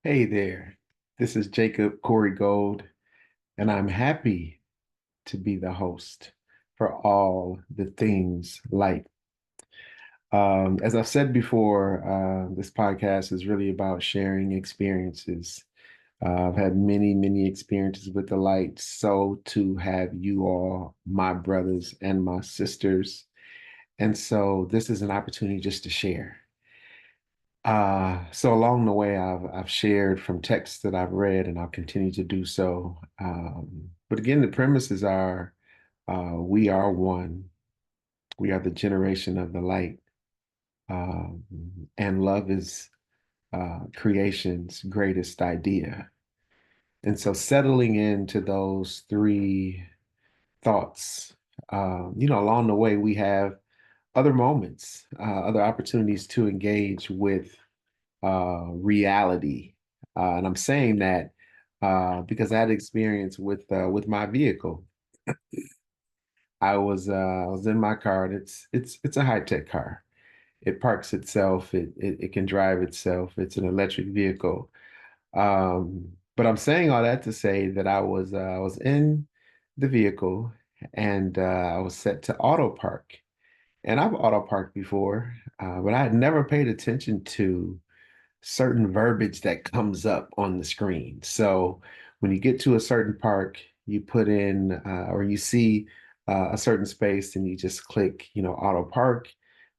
Hey there, this is Jacob Corey Gold, and I'm happy to be the host for all the things light. As I've said before, this podcast is really about sharing experiences. I've had many, many experiences with the light, so to have you all, my brothers and my sisters. And so this is an opportunity just to share. So along the way, I've shared from texts that I've read, and I'll continue to do so. But again, the premises are we are one. We are the generation of the light, um, and love is creation's greatest idea. And so, settling into those three thoughts, along the way, we have other moments, other opportunities to engage with reality. And I'm saying that because I had experience with my vehicle. I was in my car, and it's a high-tech car. It parks itself. It can drive itself. It's an electric vehicle. But I'm saying all that to say that I was in the vehicle, and I was set to auto park. And I've auto parked before, but I had never paid attention to certain verbiage that comes up on the screen. So when you get to a certain park, you put in or you see a certain space, and you just click, auto park,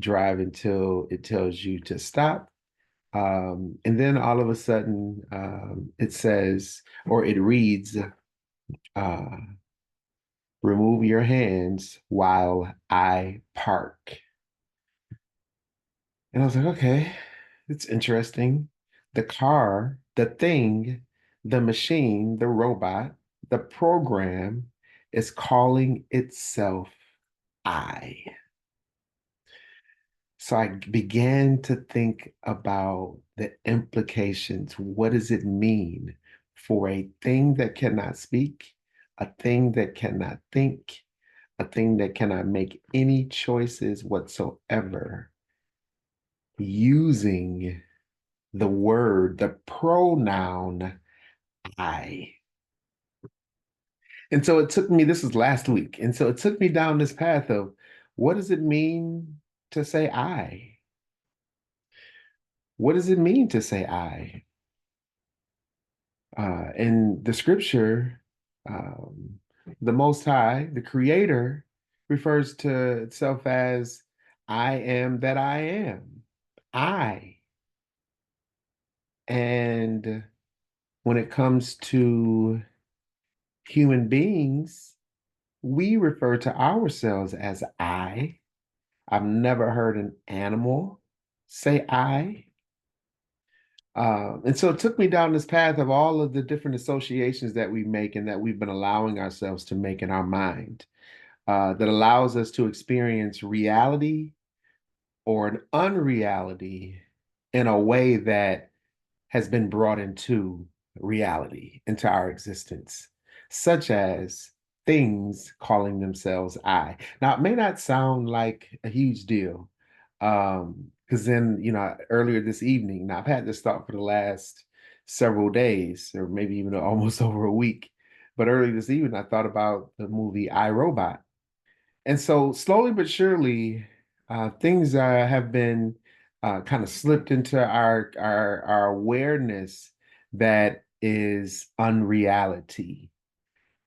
drive until it tells you to stop. And then all of a sudden, it says, or it reads, uh, remove your hands while I park. And I was like, okay, it's interesting. The car, the thing, the machine, the robot, the program is calling itself I. So I began to think about the implications. What does it mean for a thing that cannot speak, a thing that cannot think, a thing that cannot make any choices whatsoever, using the word, the pronoun I. And so it took me, this was last week. And so it took me down this path of what does it mean to say I? What does it mean to say I? In the scripture, um, the Most High, the Creator, refers to itself as I am that I am. I. And when it comes to human beings, we refer to ourselves as I. I've never heard an animal say I. And so it took me down this path of all of the different associations that we make and that we've been allowing ourselves to make in our mind, that allows us to experience reality or an unreality in a way that has been brought into reality, into our existence, such as things calling themselves I. Now, it may not sound like a huge deal, because then, earlier this evening, now I've had this thought for the last several days, or maybe even almost over a week. But earlier this evening, I thought about the movie I, Robot. And so slowly but surely, things have been kind of slipped into our awareness that is unreality.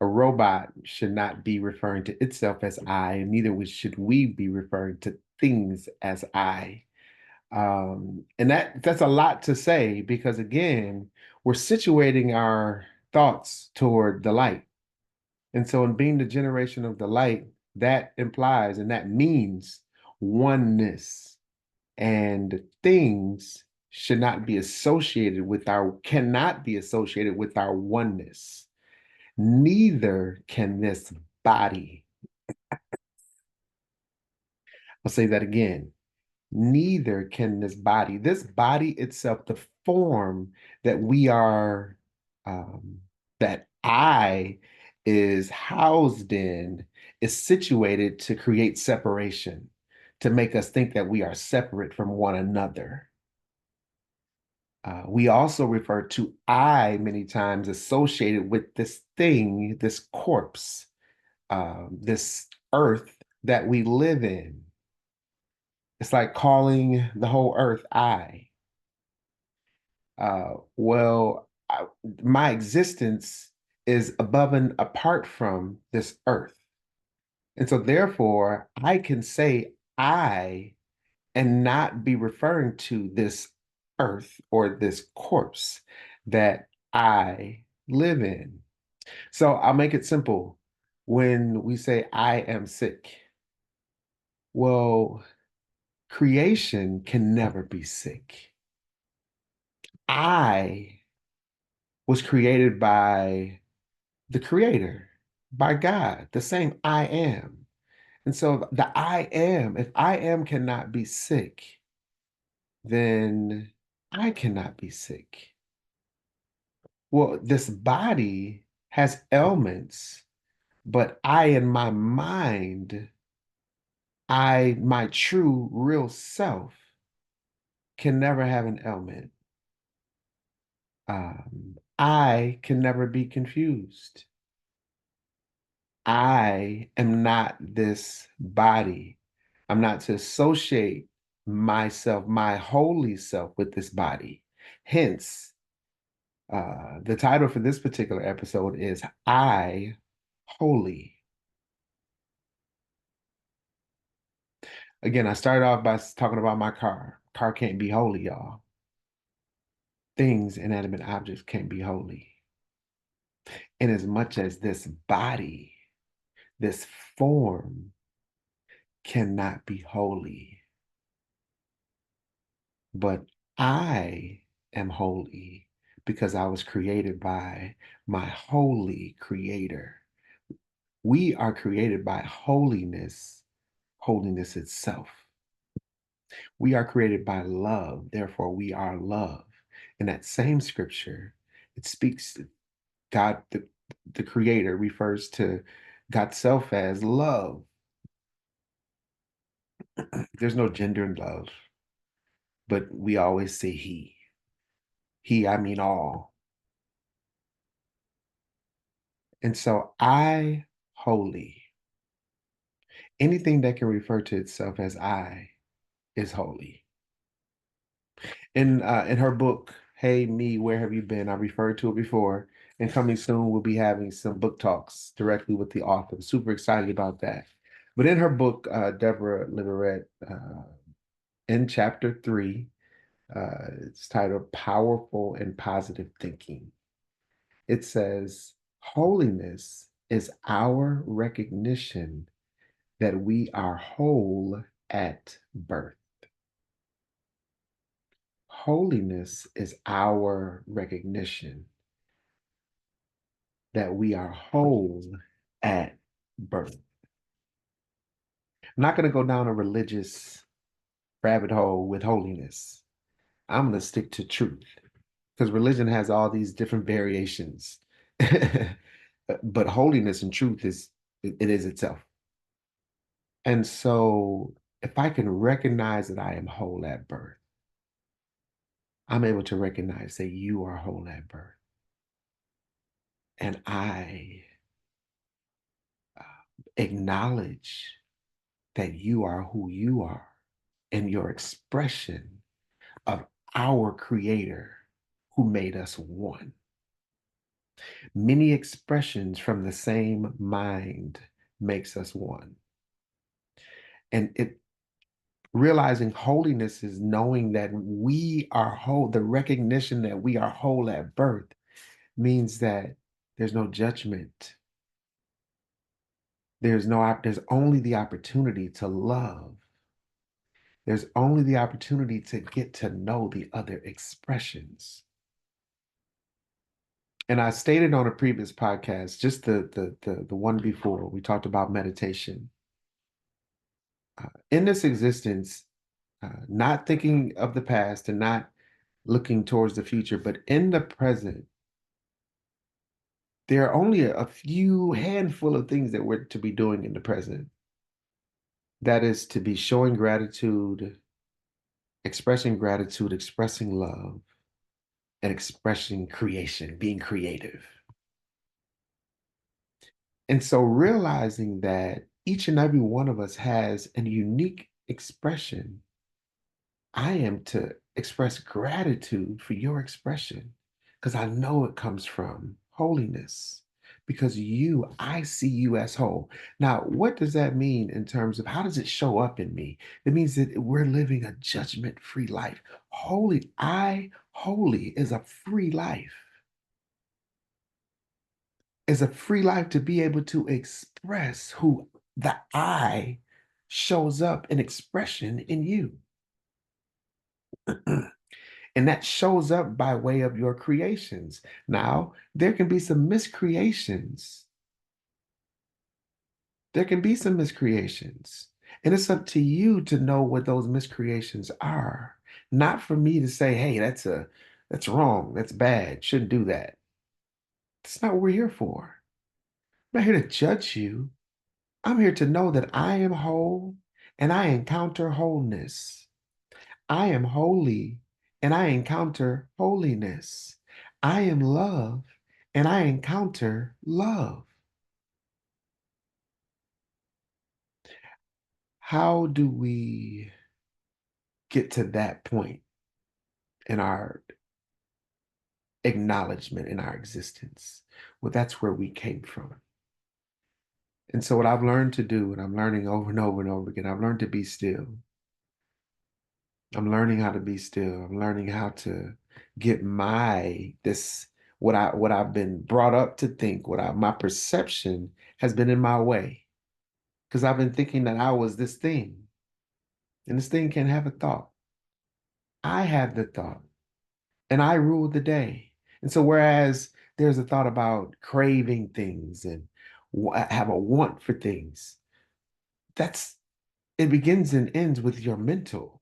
A robot should not be referring to itself as I, and neither should we be referring to things as I. And that's a lot to say because again, we're situating our thoughts toward the light. And so, in being the generation of the light, that implies and that means oneness, and things should not be associated with cannot be associated with our oneness. Neither can this body. I'll say that again. Neither can this body itself, the form that we are, that I is housed in, is situated to create separation, to make us think that we are separate from one another. We also refer to I many times associated with this thing, this corpse, this earth that we live in. It's like calling the whole earth I. My existence is above and apart from this earth. And so, therefore, I can say I and not be referring to this earth or this corpse that I live in. So, I'll make it simple. When we say I am sick, well, creation can never be sick. I was created by the creator, by God, the same I am. And so the I am, if I am cannot be sick, then I cannot be sick. Well, this body has ailments, but I, in my mind, my true, real self, can never have an ailment. I can never be confused. I am not this body. I'm not to associate myself, my holy self, with this body. Hence, the title for this particular episode is I Holy. Again, I started off by talking about my car. Car can't be holy, y'all. Things, inanimate objects can't be holy. In as much as this body, this form cannot be holy. But I am holy because I was created by my holy creator. We are created by holiness, holiness itself. We are created by love, therefore we are love. In that same scripture, it speaks to God, the creator refers to God's self as love. There's no gender in love, but we always say he. He, I mean all. And so I holy. Anything that can refer to itself as I is holy. In her book, Hey Me, Where Have You Been? I referred to it before. And coming soon, we'll be having some book talks directly with the author. I'm super excited about that. But in her book, Deborah Liverett, in chapter 3, it's titled Powerful and Positive Thinking. It says, holiness is our recognition that we are whole at birth. Holiness is our recognition that we are whole at birth. I'm not going to go down a religious rabbit hole with holiness. I'm going to stick to truth because religion has all these different variations. But holiness and truth it is itself. And so if I can recognize that I am whole at birth, I'm able to recognize that you are whole at birth. And I acknowledge that you are who you are and your expression of our creator who made us one. Many expressions from the same mind makes us one. And it realizing holiness is knowing that we are whole. The recognition that we are whole at birth means that there's no judgment. There's only the opportunity to love. There's only the opportunity to get to know the other expressions. And I stated on a previous podcast, just the one before, we talked about meditation. In this existence, not thinking of the past and not looking towards the future, but in the present, there are only a few handful of things that we're to be doing in the present. That is to be showing gratitude, expressing love, and expressing creation, being creative. And so realizing that each and every one of us has a unique expression, I am to express gratitude for your expression because I know it comes from holiness. Because I see you as whole. Now, what does that mean in terms of how does it show up in me? It means that we're living a judgment free life. Holy is a free life, is a free life to be able to express who the I shows up in expression in you. And that shows up by way of your creations. Now, there can be some miscreations. There can be some miscreations. And it's up to you to know what those miscreations are. Not for me to say, hey, that's wrong, that's bad, shouldn't do that. That's not what we're here for. I'm not here to judge you. I'm here to know that I am whole and I encounter wholeness. I am holy and I encounter holiness. I am love and I encounter love. How do we get to that point in our acknowledgement in our existence? Well, that's where we came from. And so, what I've learned to do, and I'm learning over and over and over again, I've learned to be still. I'm learning how to be still. I'm learning how to get what I've been brought up to think, my perception has been in my way because I've been thinking that I was this thing, and this thing can't have a thought. I have the thought, and I rule the day. And so, whereas there's a thought about craving things and have a want for things, that's it begins and ends with your mental.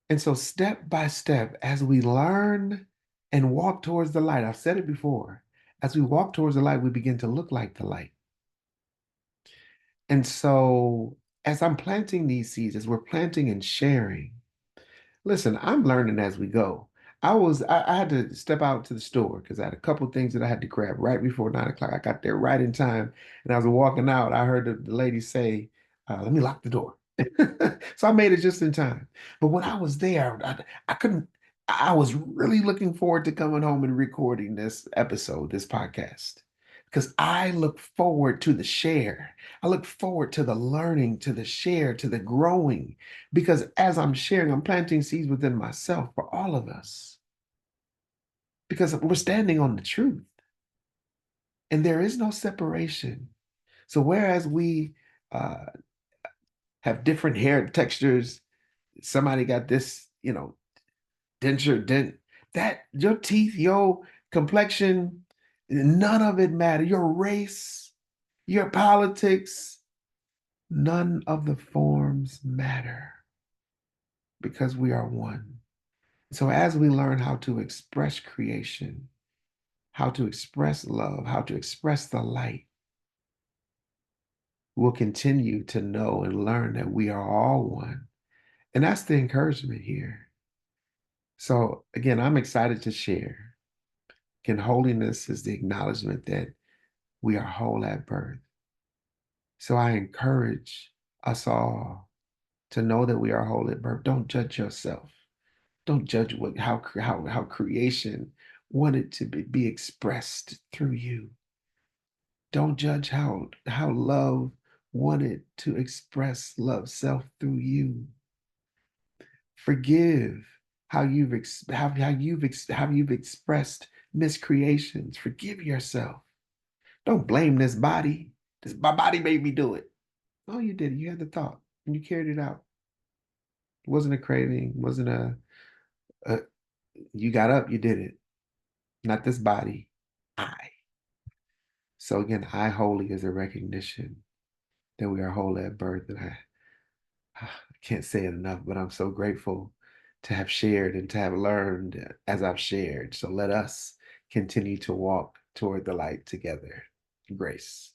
And so, step by step, as we learn and walk towards the light, I've said it before, as we walk towards the light, we begin to look like the light. And so, as I'm planting these seeds, as we're planting and sharing, listen, I'm learning as we go. I had to step out to the store because I had a couple things that I had to grab right before 9 o'clock. I got there right in time, and I was walking out. I heard the lady say, "Let me lock the door." So I made it just in time. But when I was there, I couldn't. I was really looking forward to coming home and recording this episode, this podcast, because I look forward to the share. I look forward to the learning, to the share, to the growing. Because as I'm sharing, I'm planting seeds within myself for all of us. Because we're standing on the truth and there is no separation. So whereas we uh, have different hair textures, somebody got this, dent, that your teeth, your complexion, none of it matter. Your race, your politics, none of the forms matter because we are one. So as we learn how to express creation, how to express love, how to express the light, we'll continue to know and learn that we are all one. And that's the encouragement here. So again, I'm excited to share. Again, holiness is the acknowledgement that we are whole at birth. So I encourage us all to know that we are whole at birth. Don't judge yourself. Don't judge how creation wanted to be expressed through you. Don't judge how love wanted to express love self through you. Forgive how you've expressed miscreations. Forgive yourself. Don't blame this body. My body made me do it. Oh, you did it. You had the thought and you carried it out. It wasn't a craving. It wasn't a you got up, you did it. Not this body. I. So again, I holy is a recognition that we are whole at birth. And I can't say it enough, but I'm so grateful to have shared and to have learned as I've shared. So let us continue to walk toward the light together. Grace.